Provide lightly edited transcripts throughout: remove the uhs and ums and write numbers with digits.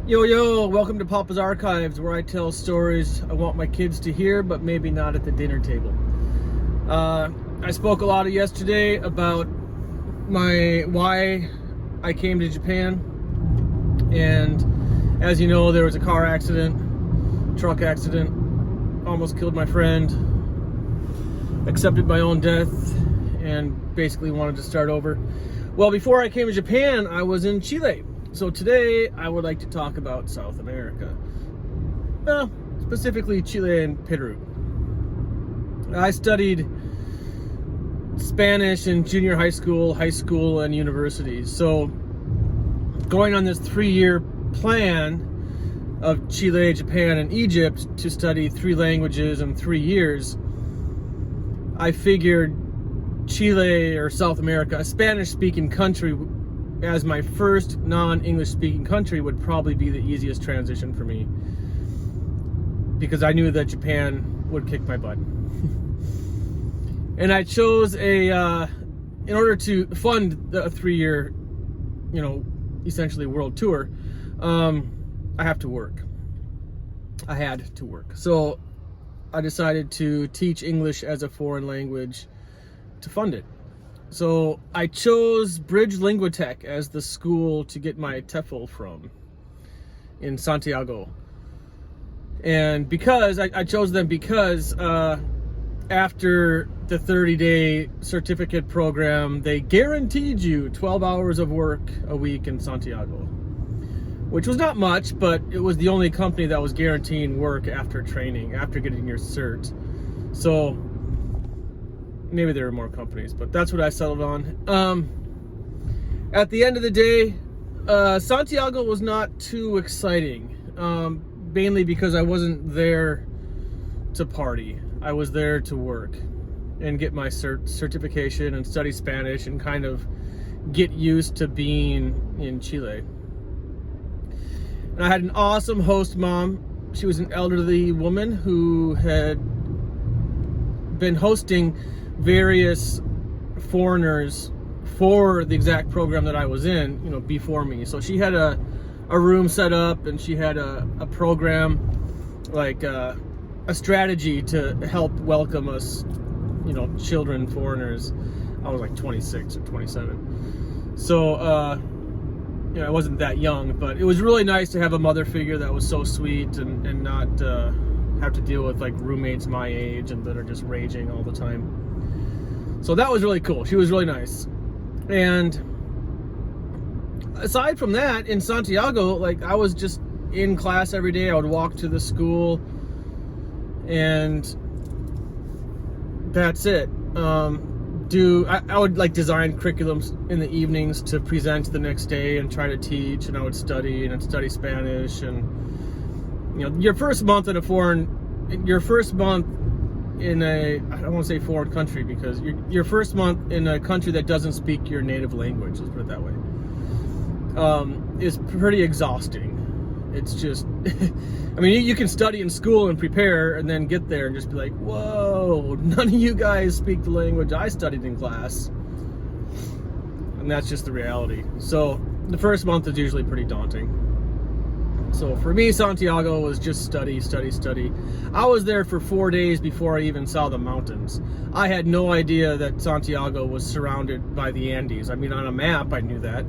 Yo, welcome to Papa's Archives, where I tell stories I want my kids to hear, but maybe not at the dinner table. I spoke a lot yesterday about why I came to Japan, and as you know, there was a truck accident, almost killed my friend, accepted my own death, and basically wanted to start over. Well, before I came to Japan, I was in Chile. So today, I would like to talk about South America. Well, specifically Chile and Peru. I studied Spanish in junior high school, and university. So going on this 3-year plan of Chile, Japan, and Egypt to study 3 languages in 3 years, I figured Chile or South America, a Spanish-speaking country, as my first non-English speaking country, would probably be the easiest transition for me, because I knew that Japan would kick my butt. And I chose in order to fund the 3-year, essentially world tour, I had to work. So I decided to teach English as a foreign language to fund it. So I chose Bridge Linguatech as the school to get my TEFL from in Santiago. And because I chose them because after the 30-day certificate program, they guaranteed you 12 hours of work a week in Santiago, which was not much, but it was the only company that was guaranteeing work after training, after getting your cert. So maybe there were more companies, but that's what I settled on. At the end of the day, Santiago was not too exciting, mainly because I wasn't there to party. I was there to work and get my certification and study Spanish and kind of get used to being in Chile. And I had an awesome host mom. She was an elderly woman who had been hosting various foreigners for the exact program that I was in, before me. So she had a room set up, and she had a program, like a strategy to help welcome us, children, foreigners. I was like 26 or 27. So, I wasn't that young, but it was really nice to have a mother figure that was so sweet and not have to deal with like roommates my age and that are just raging all the time. So that was really cool. She was really nice. And aside from that, in Santiago, like, I was just in class every day. I would walk to the school, and that's it. I would like design curriculums in the evenings to present the next day and try to teach, and I would study Spanish. And your first month in I don't want to say foreign country, because your first month in a country that doesn't speak your native language, let's put it that way, is pretty exhausting. It's just, I mean, you can study in school and prepare and then get there and just be like, whoa, none of you guys speak the language I studied in class. And that's just the reality. So the first month is usually pretty daunting. So for me, Santiago was just study. I was there for 4 days before I even saw the mountains. I had no idea that Santiago was surrounded by the Andes. I mean, on a map, I knew that.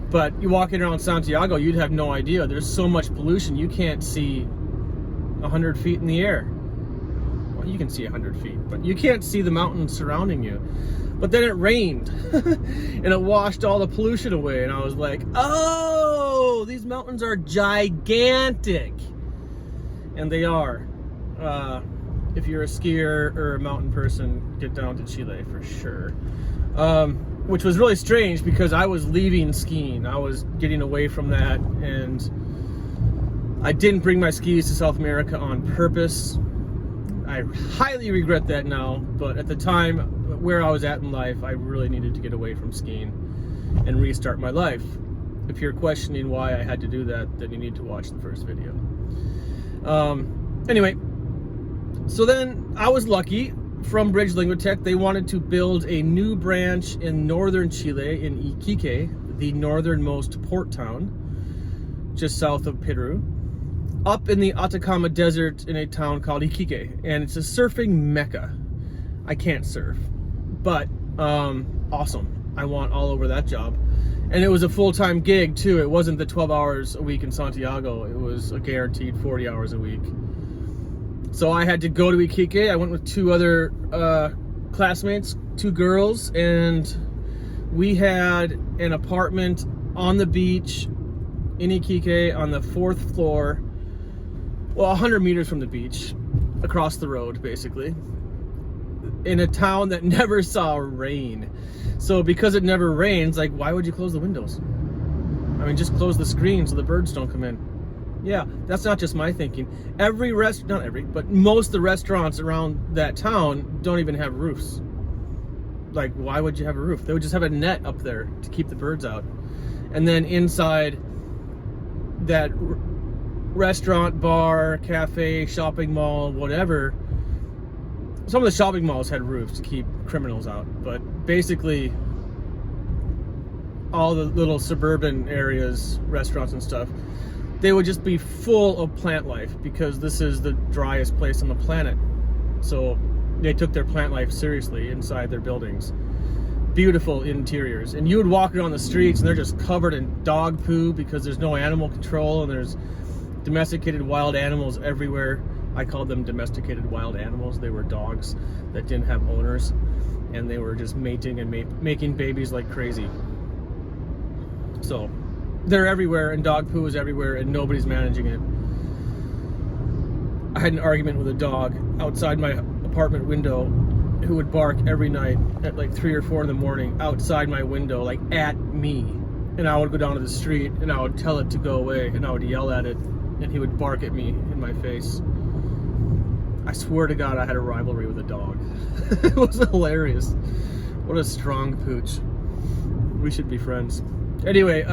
But you walking around Santiago, you'd have no idea. There's so much pollution, you can't see 100 feet in the air. Well, you can see 100 feet, but you can't see the mountains surrounding you. But then it rained, and it washed all the pollution away, and I was like, oh, these mountains are gigantic. And they are. If you're a skier or a mountain person, get down to Chile for sure. Which was really strange, because I was leaving skiing. I was getting away from that, and I didn't bring my skis to South America on purpose. I highly regret that now, but at the time, where I was at in life, I really needed to get away from skiing and restart my life. If you're questioning why I had to do that, then you need to watch the first video. Anyway, so then I was lucky. From Bridge Linguatech, they wanted to build a new branch in northern Chile, in Iquique, the northernmost port town. just south of Peru, up in the Atacama Desert in a town called Iquique, and it's a surfing mecca. I can't surf, but awesome. I want all over that job. And it was a full-time gig too. It wasn't the 12 hours a week in Santiago. It was a guaranteed 40 hours a week. So I had to go to Iquique. I went with two other classmates, two girls, and we had an apartment on the beach in Iquique on the 4th floor, well, 100 meters from the beach, across the road, basically, in a town that never saw rain. So because it never rains, like, why would you close the windows? I mean, just close the screen so the birds don't come in. Yeah, that's not just my thinking. Not every, but most of the restaurants around that town don't even have roofs. Like, why would you have a roof? They would just have a net up there to keep the birds out. And then inside that restaurant, bar, cafe, shopping mall, whatever, some of the shopping malls had roofs to keep criminals out, but basically all the little suburban areas, restaurants and stuff, they would just be full of plant life because this is the driest place on the planet. So they took their plant life seriously inside their buildings. Beautiful interiors. And you would walk around the streets and they're just covered in dog poo because there's no animal control and there's domesticated wild animals everywhere. I called them domesticated wild animals. They were dogs that didn't have owners, and they were just mating and making babies like crazy. So they're everywhere, and dog poo is everywhere, and nobody's managing it. I had an argument with a dog outside my apartment window who would bark every night at like 3 or 4 in the morning outside my window, like at me. And I would go down to the street and I would tell it to go away, and I would yell at it, and he would bark at me in my face. I swear to God, I had a rivalry with a dog. It was hilarious. What a strong pooch. We should be friends. Anyway,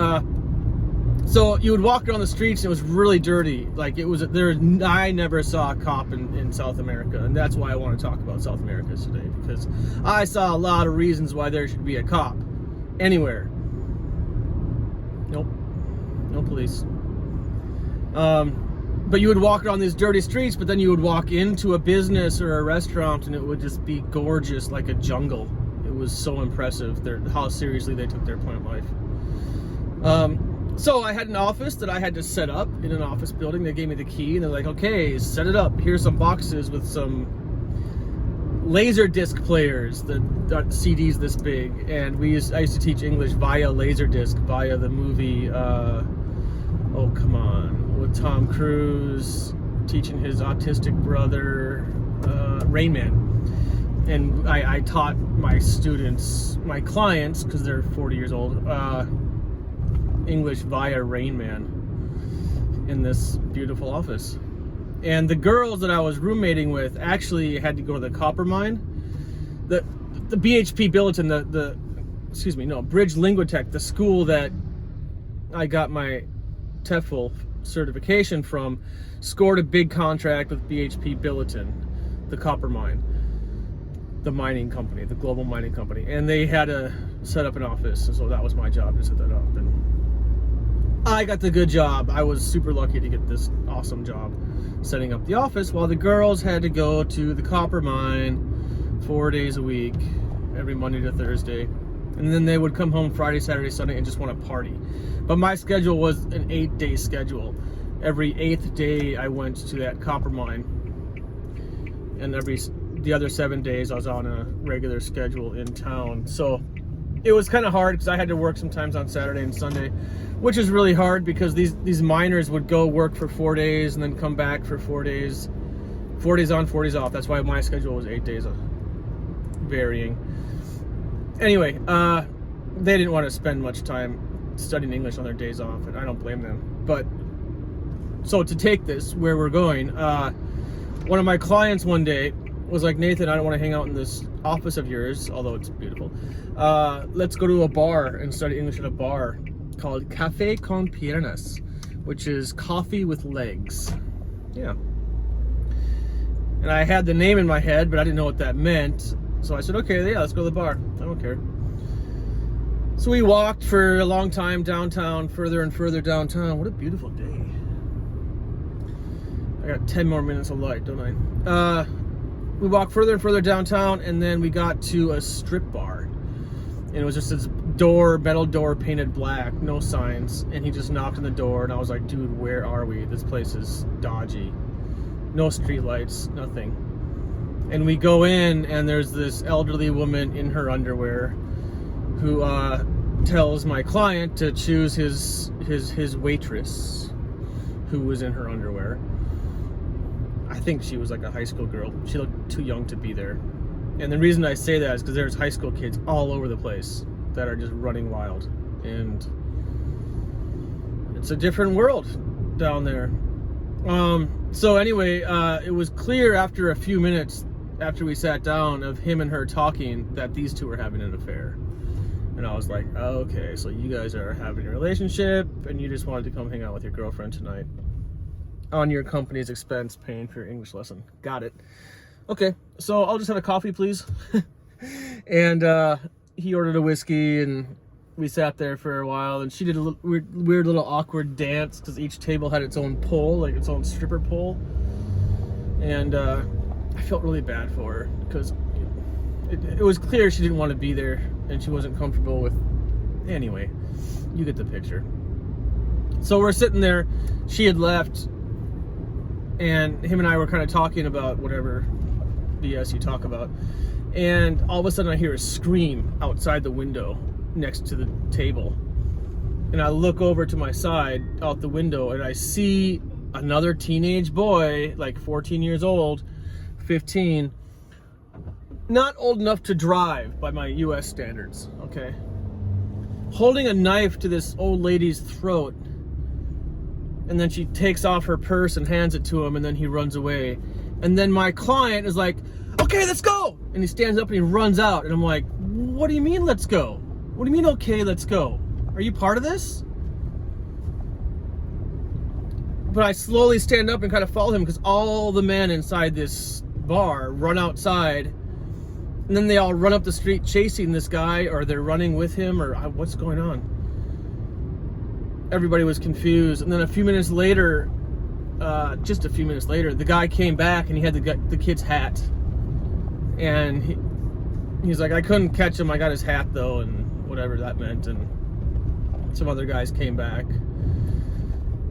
so you would walk around the streets and it was really dirty. Like I never saw a cop in South America, and that's why I want to talk about South America today, because I saw a lot of reasons why there should be a cop anywhere. Nope, no police. But you would walk around these dirty streets, but then you would walk into a business or a restaurant and it would just be gorgeous, like a jungle. It was so impressive how seriously they took their plant life. So I had an office that I had to set up in an office building. They gave me the key and they're like, okay, set it up. Here's some boxes with some laser disc players, the CDs this big. And I used to teach English via laser disc, via the movie, oh come on, with Tom Cruise teaching his autistic brother, Rain Man. And I taught my students, my clients, because they're 40 years old, English via Rain Man in this beautiful office. And the girls that I was roommating with actually had to go to the copper mine. The BHP Billiton, Bridge Linguitech, the school that I got my TEFL certification from, scored a big contract with BHP Billiton, the copper mine, the mining company, the global mining company, and they had to set up an office, and so that was my job to set that up. And I got the good job. I was super lucky to get this awesome job setting up the office, while the girls had to go to the copper mine 4 days a week, every Monday to Thursday. And then they would come home Friday, Saturday, Sunday, and just want to party. But my schedule was an 8-day schedule. Every 8th day I went to that copper mine. And the other 7 days I was on a regular schedule in town. So it was kind of hard because I had to work sometimes on Saturday and Sunday, which is really hard because these miners would go work for 4 days and then come back for 4 days. 4 days on, 4 days off. That's why my schedule was 8 days varying. Anyway, they didn't want to spend much time studying English on their days off, and I don't blame them. But so to take this where we're going, one of my clients one day was like, Nathan, I don't want to hang out in this office of yours, although it's beautiful. Let's go to a bar and study English at a bar called Café con Piernas, which is coffee with legs. Yeah. And I had the name in my head, but I didn't know what that meant. So I said, okay, yeah, let's go to the bar. I don't care. So we walked for a long time downtown, further and further downtown. What a beautiful day. I got 10 more minutes of light, don't I? We walked further and further downtown, and then we got to a strip bar. And it was just this door, metal door painted black, no signs. And he just knocked on the door, and I was like, dude, where are we? This place is dodgy. No street lights, nothing. And we go in, and there's this elderly woman in her underwear who tells my client to choose his waitress, who was in her underwear. I think she was like a high school girl. She looked too young to be there. And the reason I say that is because there's high school kids all over the place that are just running wild. And it's a different world down there. So anyway, it was clear after a few minutes after we sat down of him and her talking that these two were having an affair. And I was like, oh, okay, so you guys are having a relationship and you just wanted to come hang out with your girlfriend tonight on your company's expense, paying for your English lesson. Got it. Okay, so I'll just have a coffee, please. And he ordered a whiskey, and we sat there for a while, and she did a little, weird little awkward dance because each table had its own pole, like its own stripper pole. And I felt really bad for her because it was clear she didn't want to be there and she wasn't comfortable with. Anyway, you get the picture. So we're sitting there, she had left, and him and I were kind of talking about whatever BS you talk about, and all of a sudden I hear a scream outside the window next to the table, and I look over to my side out the window, and I see another teenage boy, like 14 years old, 15, not old enough to drive by my US standards, okay, holding a knife to this old lady's throat. And then she takes off her purse and hands it to him, and then he runs away. And then my client is like, okay, let's go. And he stands up and he runs out. And I'm like, what do you mean, let's go? What do you mean, okay, let's go? Are you part of this? But I slowly stand up and kind of follow him because all the men inside this bar run outside. And then they all run up the street chasing this guy, or they're running with him, or what's going on? Everybody was confused. And then a few minutes later, just a few minutes later, the guy came back and he had the kid's hat. And he's like, I couldn't catch him. I got his hat though, and whatever that meant. And some other guys came back.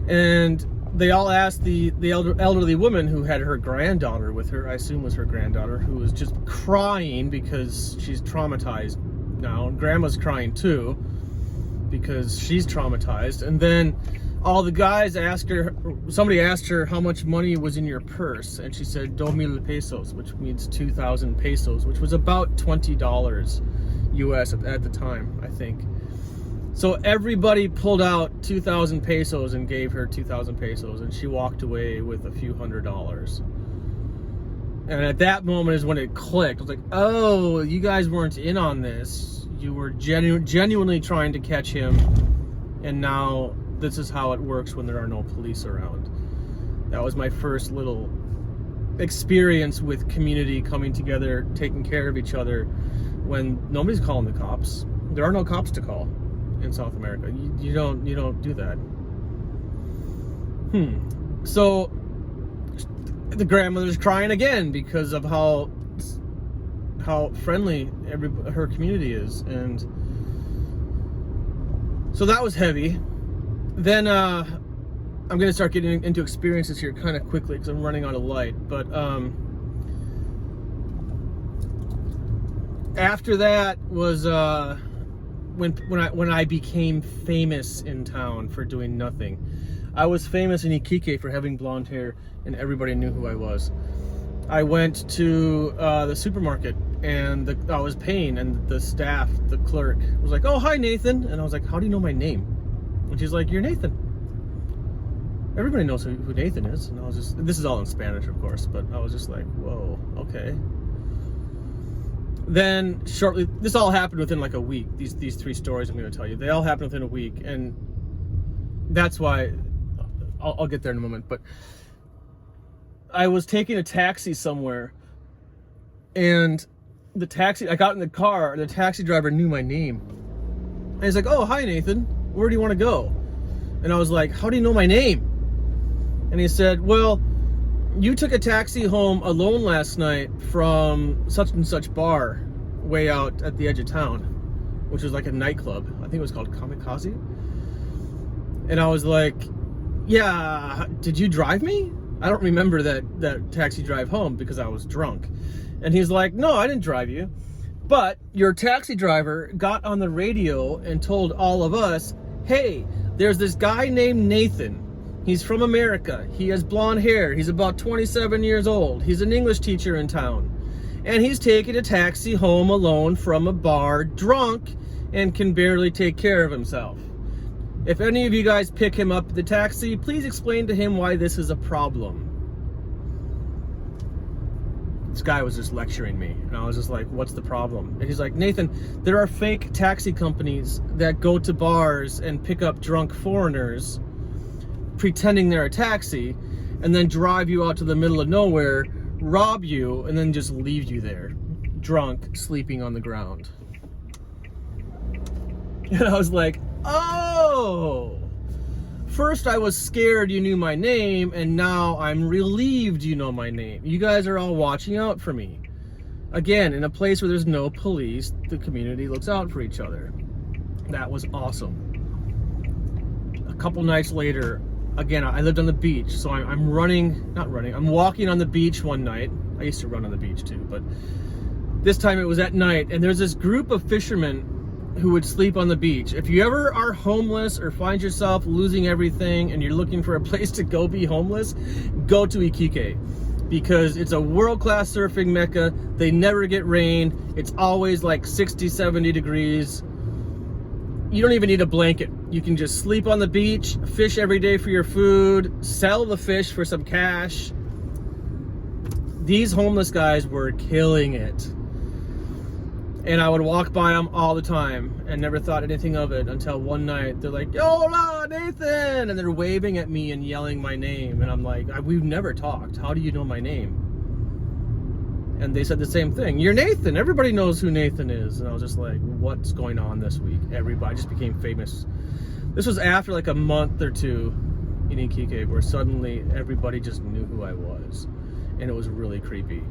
And they all asked the elderly woman who had her granddaughter with her, I assume was her granddaughter, who was just crying because she's traumatized now. And grandma's crying too because she's traumatized. And then all the guys asked her, somebody asked her how much money was in your purse, and she said 2,000 pesos, which means 2,000 pesos, which was about $20 US at the time, I think. So everybody pulled out 2,000 pesos and gave her 2,000 pesos, and she walked away with a few $100s. And at that moment is when it clicked. I was like, oh, you guys weren't in on this. You were genuinely trying to catch him, and now this is how it works when there are no police around. That was my first little experience with community coming together, taking care of each other when nobody's calling the cops. There are no cops to call in South America. You don't do that. So the grandmother's crying again because of how friendly her community is, and so that was heavy. Then I'm gonna start getting into experiences here kind of quickly because I'm running out of light. But after that was when I became famous in town for doing nothing. I was famous in Iquique for having blonde hair, and everybody knew who I was. I went to the supermarket, and I was paying, and the staff, the clerk, was like, "Oh, hi, Nathan." And I was like, "How do you know my name?" And she's like, "You're Nathan." Everybody knows who Nathan is. And I was just, this is all in Spanish, of course, but I was just like, whoa, okay. Then shortly, this all happened within like a week. These three stories I'm going to tell you, they all happened within a week, and that's why I'll get there in a moment. But I was taking a taxi somewhere, and I got in the car, and the taxi driver knew my name, And he's like, oh, hi, Nathan. Where do you want to go? And I was like, how do you know my name? And he said, well, you took a taxi home alone last night from such and such bar way out at the edge of town, which was like a nightclub. I think it was called Kamikaze. And I was like, yeah, did you drive me? I don't remember that taxi drive home because I was drunk. And he's like, no, I didn't drive you. But your taxi driver got on the radio and told all of us, hey, there's this guy named Nathan. He's from America. He has blonde hair. He's about 27 years old. He's an English teacher in town. And he's taking a taxi home alone from a bar, drunk, and can barely take care of himself. If any of you guys pick him up at the taxi, please explain to him why this is a problem. This guy was just lecturing me, and I was just like, what's the problem? And he's like, Nathan, there are fake taxi companies that go to bars and pick up drunk foreigners pretending they're a taxi, and then drive you out to the middle of nowhere, rob you, and then just leave you there, drunk, sleeping on the ground. And I was like, oh, first I was scared you knew my name, and now I'm relieved you know my name. You guys are all watching out for me. Again, in a place where there's no police, the community looks out for each other. That was awesome. A couple nights later, again, I lived on the beach, so I'm walking on the beach one night. I used to run on the beach too, but this time it was at night, and there's this group of fishermen who would sleep on the beach. If you ever are homeless or find yourself losing everything and you're looking for a place to go be homeless, go to Iquique, because it's a world-class surfing mecca. They never get rain. It's always like 60, 70 degrees. You don't even need a blanket. You can just sleep on the beach, fish every day for your food, sell the fish for some cash. These homeless guys were killing it. And I would walk by them all the time and never thought anything of it until one night they're like, yo, hola, Nathan! And they're waving at me and yelling my name. And I'm like, we've never talked. How do you know my name? And they said the same thing. You're Nathan. Everybody knows who Nathan is. And I was just like, what's going on this week? Everybody just became famous. This was after like a month or two in Iquique where suddenly everybody just knew who I was. And it was really creepy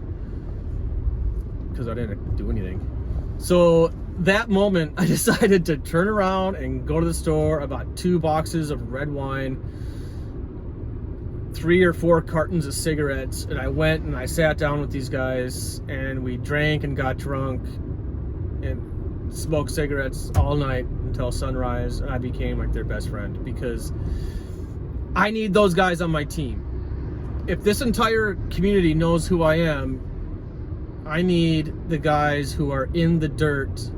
because I didn't do anything. So that moment, I decided to turn around and go to the store. I bought 2 boxes of red wine, 3 or 4 cartons of cigarettes, and I went and I sat down with these guys and we drank and got drunk and smoked cigarettes all night until sunrise, and I became like their best friend because I need those guys on my team. If this entire community knows who I am, I need the guys who are in the dirt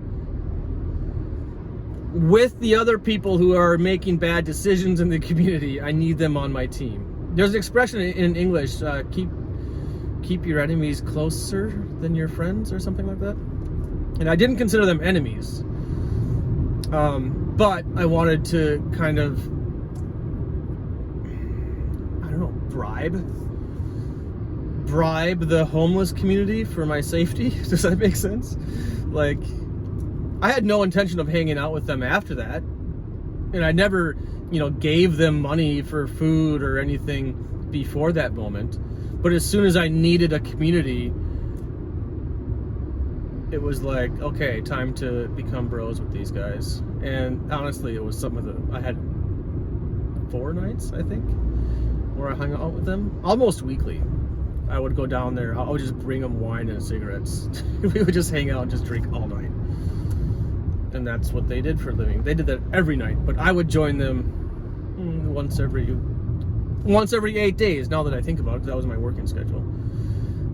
with the other people who are making bad decisions in the community. I need them on my team. There's an expression in English, keep your enemies closer than your friends, or something like that. And I didn't consider them enemies, but I wanted to kind of, I don't know, bribe the homeless community for my safety. Does that make sense? Like, I had no intention of hanging out with them after that, and I never, gave them money for food or anything before that moment. But as soon as I needed a community, it was like, okay, time to become bros with these guys. And honestly, it was I had 4 nights, I think, where I hung out with them almost weekly. I would go down there. I would just bring them wine and cigarettes. We would just hang out and just drink all night. And that's what they did for a living. They did that every night, but I would join them once every 8 days. Now that I think about it, that was my working schedule.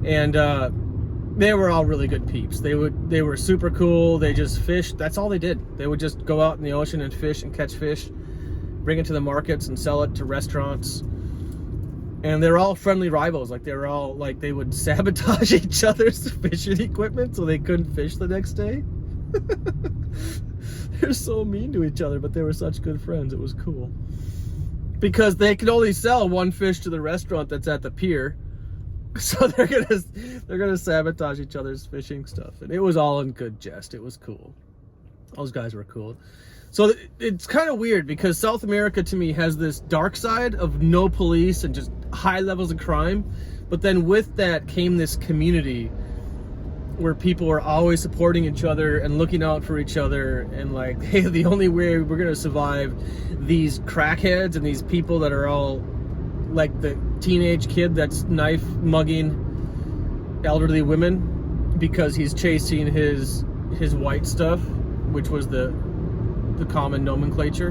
And they were all really good peeps. They were super cool. They just fished. That's all they did. They would just go out in the ocean and fish and catch fish, bring it to the markets and sell it to restaurants. And they're all friendly rivals. Like, they were all like, they would sabotage each other's fishing equipment so they couldn't fish the next day. They're so mean to each other, but they were such good friends. It was cool because they could only sell one fish to the restaurant that's at the pier, so they're gonna sabotage each other's fishing stuff. And it was all in good jest. It was cool. Those guys were cool. So it's kind of weird because South America to me has this dark side of no police and just high levels of crime. But then with that came this community where people are always supporting each other and looking out for each other, and like, hey, the only way we're gonna survive these crackheads and these people that are all like the teenage kid that's knife mugging elderly women because he's chasing his white stuff, which was the common nomenclature,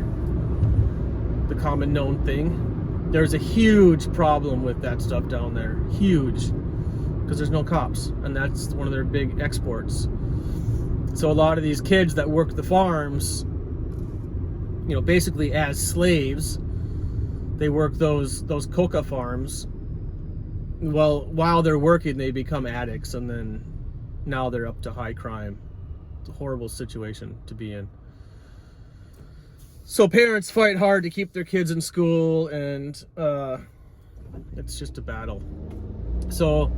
the common known thing. There's a huge problem with that stuff down there, huge, because there's no cops, and that's one of their big exports. So a lot of these kids that work the farms, you know, basically as slaves, they work those coca farms. Well, while they're working, they become addicts, and then now they're up to high crime. It's a horrible situation to be in. So parents fight hard to keep their kids in school, and it's just a battle. So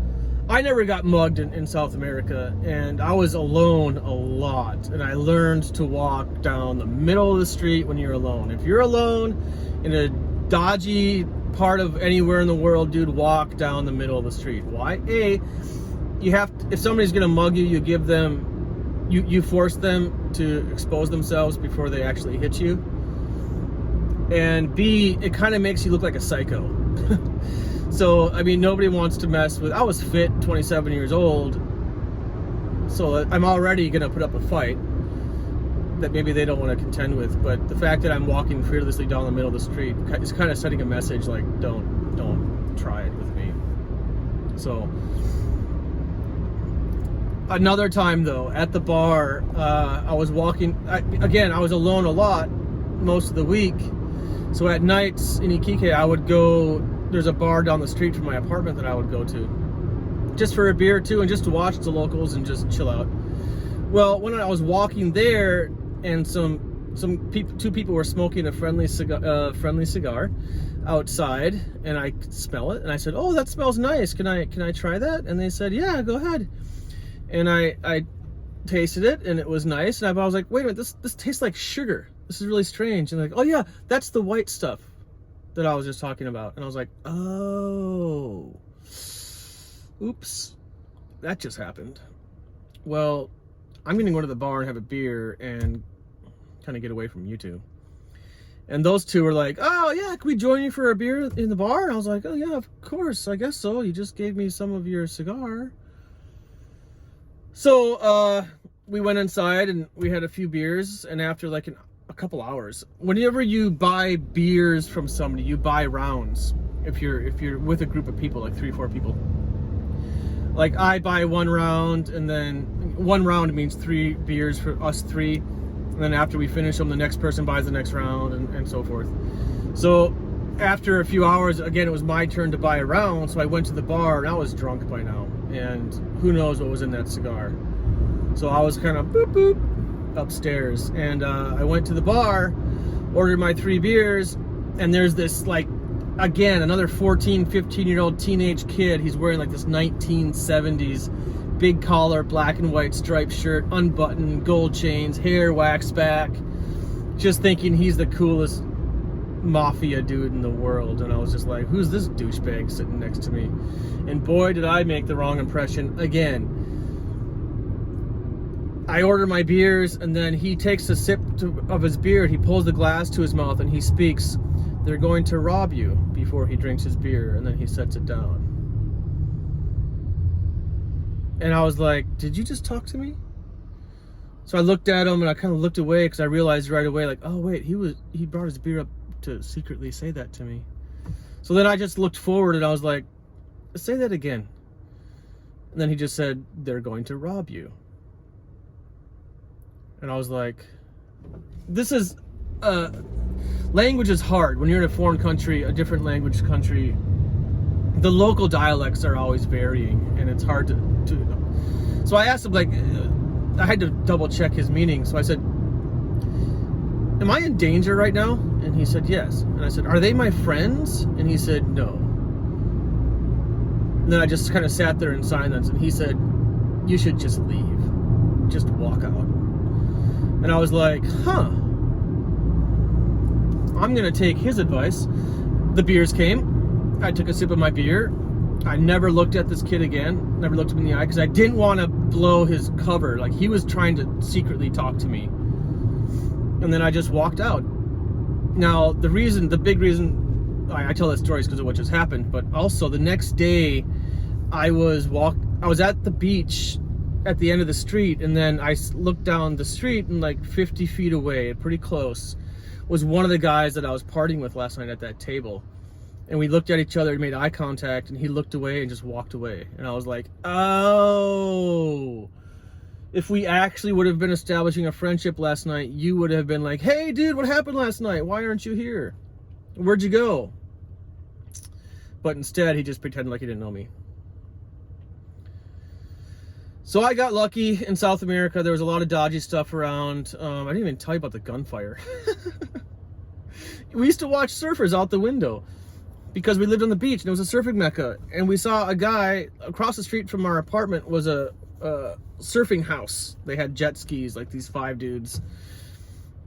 I never got mugged in South America, and I was alone a lot, and I learned to walk down the middle of the street when you're alone. If you're alone in a dodgy part of anywhere in the world, dude, walk down the middle of the street. Why? A, you have to, if somebody's gonna mug you, you give them, you force them to expose themselves before they actually hit you. And B, it kind of makes you look like a psycho. So, I mean, nobody wants to mess with, I was fit, 27 years old, so I'm already gonna put up a fight that maybe they don't want to contend with. But the fact that I'm walking fearlessly down the middle of the street is kind of sending a message like, don't try it with me. So, another time though, at the bar, I was walking, again, I was alone a lot most of the week. So at nights in Iquique, I would go, there's a bar down the street from my apartment that I would go to, just for a beer or two and just to watch the locals and just chill out. Well, when I was walking there, and two people were smoking a friendly cigar outside, and I could smell it, and I said, "Oh, that smells nice. Can I try that?" And they said, "Yeah, go ahead." And I tasted it, and it was nice. And I was like, "Wait a minute, this tastes like sugar. This is really strange." And like, "Oh yeah, that's the white stuff that I was just talking about." And I was like, "Oh, oops, that just happened." Well, I'm gonna go to the bar and have a beer and kind of get away from you two. And those two were like, "Oh yeah, can we join you for a beer in the bar?" And I was like, "Oh yeah, of course, I guess so. You just gave me some of your cigar." So we went inside and we had a few beers, and after like a couple hours, whenever you buy beers from somebody, you buy rounds. If you're with a group of people, like 3-4 people. Like I buy one round, and then one round means 3 beers for us 3. And then after we finish them, the next person buys the next round, and so forth. So after a few hours, again, it was my turn to buy a round. So I went to the bar, and I was drunk by now. And who knows what was in that cigar. So I was kind of boop, boop, upstairs. And I went to the bar, ordered my 3 beers, and there's this, like, again, another 14, 15-year-old teenage kid. He's wearing like this 1970s big collar, black and white striped shirt, unbuttoned, gold chains, hair waxed back, just thinking he's the coolest mafia dude in the world. And I was just like, who's this douchebag sitting next to me? And boy, did I make the wrong impression again. I order my beers, and then he takes a sip of his beer, he pulls the glass to his mouth, and he speaks, "They're going to rob you," before he drinks his beer, and then he sets it down. And I was like, did you just talk to me? So I looked at him, and I kind of looked away, because I realized right away, like, oh wait, he brought his beer up to secretly say that to me. So then I just looked forward, and I was like, say that again. And then he just said, "They're going to rob you." And I was like, this is, language is hard. When you're in a foreign country, a different language country, the local dialects are always varying, and it's hard to so I asked him, like, I had to double check his meaning. So I said, "Am I in danger right now?" And he said, "Yes." And I said, "Are they my friends?" And he said, "No." And then I just kind of sat there in silence, and he said, "You should just leave. Just walk out." And I was like, huh. I'm going to take his advice. The beers came. I took a sip of my beer. I never looked at this kid again. Never looked him in the eye because I didn't want to blow his cover. Like, he was trying to secretly talk to me. And then I just walked out. Now, the big reason I tell that story is because of what just happened. But also, the next day, I was at the beach at the end of the street, and then I looked down the street, and like 50 feet away, pretty close, was one of the guys that I was partying with last night at that table. And we looked at each other and made eye contact, and he looked away and just walked away. And I was like, oh, if we actually would have been establishing a friendship last night, you would have been like, hey, dude, what happened last night? Why aren't you here? Where'd you go? But instead, he just pretended like he didn't know me. So I got lucky in South America. There was a lot of dodgy stuff around. I didn't even tell you about the gunfire. We used to watch surfers out the window because we lived on the beach and it was a surfing mecca. And we saw a guy across the street from our apartment was a surfing house. They had jet skis, like these 5 dudes.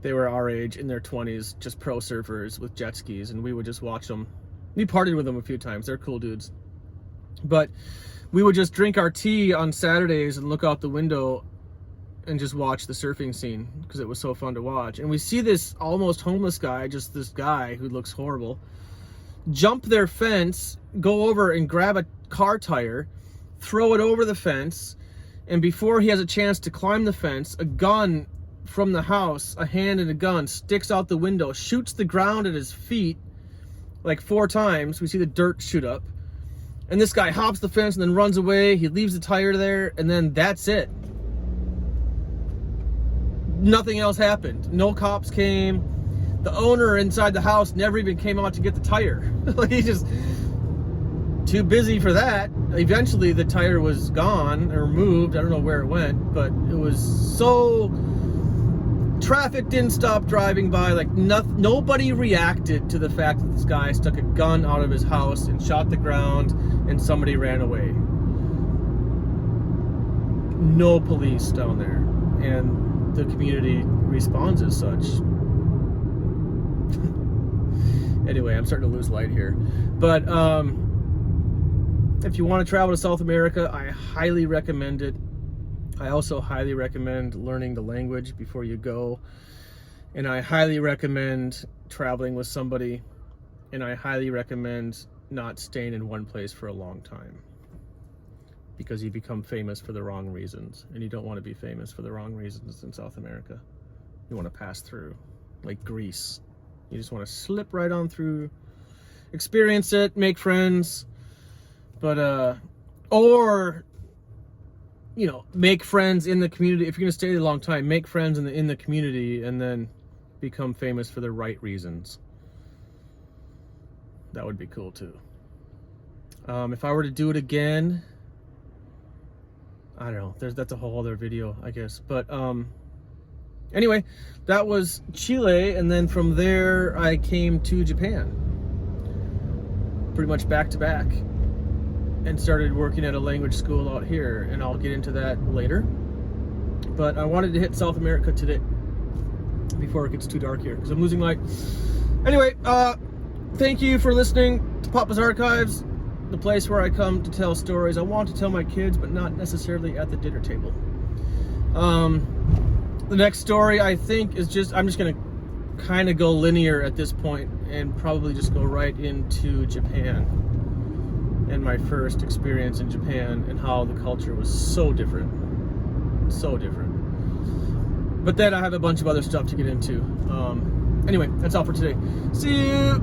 They were our age, in their 20s, just pro surfers with jet skis, and we would just watch them. We partied with them a few times. They're cool dudes. But we would just drink our tea on Saturdays and look out the window and just watch the surfing scene because it was so fun to watch. And we see this almost homeless guy, just this guy who looks horrible, jump their fence, go over and grab a car tire, throw it over the fence, and before he has a chance to climb the fence, a gun from the house, a hand and a gun, sticks out the window, shoots the ground at his feet like 4 times. We see the dirt shoot up. And this guy hops the fence and then runs away. He leaves the tire there, and then that's it. Nothing else happened. No cops came. The owner inside the house never even came out to get the tire. Like, he's just too busy for that. Eventually, the tire was gone or moved. I don't know where it went, but it was so... Traffic didn't stop driving by. Like, nobody reacted to the fact that this guy stuck a gun out of his house and shot the ground and somebody ran away. No police down there. And the community responds as such. Anyway, I'm starting to lose light here. But if you want to travel to South America, I highly recommend it. I also highly recommend learning the language before you go. And I highly recommend traveling with somebody. And I highly recommend not staying in one place for a long time. Because you become famous for the wrong reasons. And you don't want to be famous for the wrong reasons in South America. You want to pass through, like Greece. You just want to slip right on through, experience it, make friends. But, or... you know, make friends in the community. If you're going to stay a long time, make friends in the community and then become famous for the right reasons. That would be cool too. If I were to do it again, I don't know. That's a whole other video, I guess. But anyway, that was Chile, and then from there I came to Japan. Pretty much back to back. And started working at a language school out here, and I'll get into that later. But I wanted to hit South America today before it gets too dark here because I'm losing light. Anyway, thank you for listening to Papa's Archives, the place where I come to tell stories I want to tell my kids, but not necessarily at the dinner table. The next story, I think, is I'm just gonna kind of go linear at this point and probably just go right into Japan. And my first experience in Japan and how the culture was so different. So different. But then I have a bunch of other stuff to get into. Anyway, that's all for today. See you!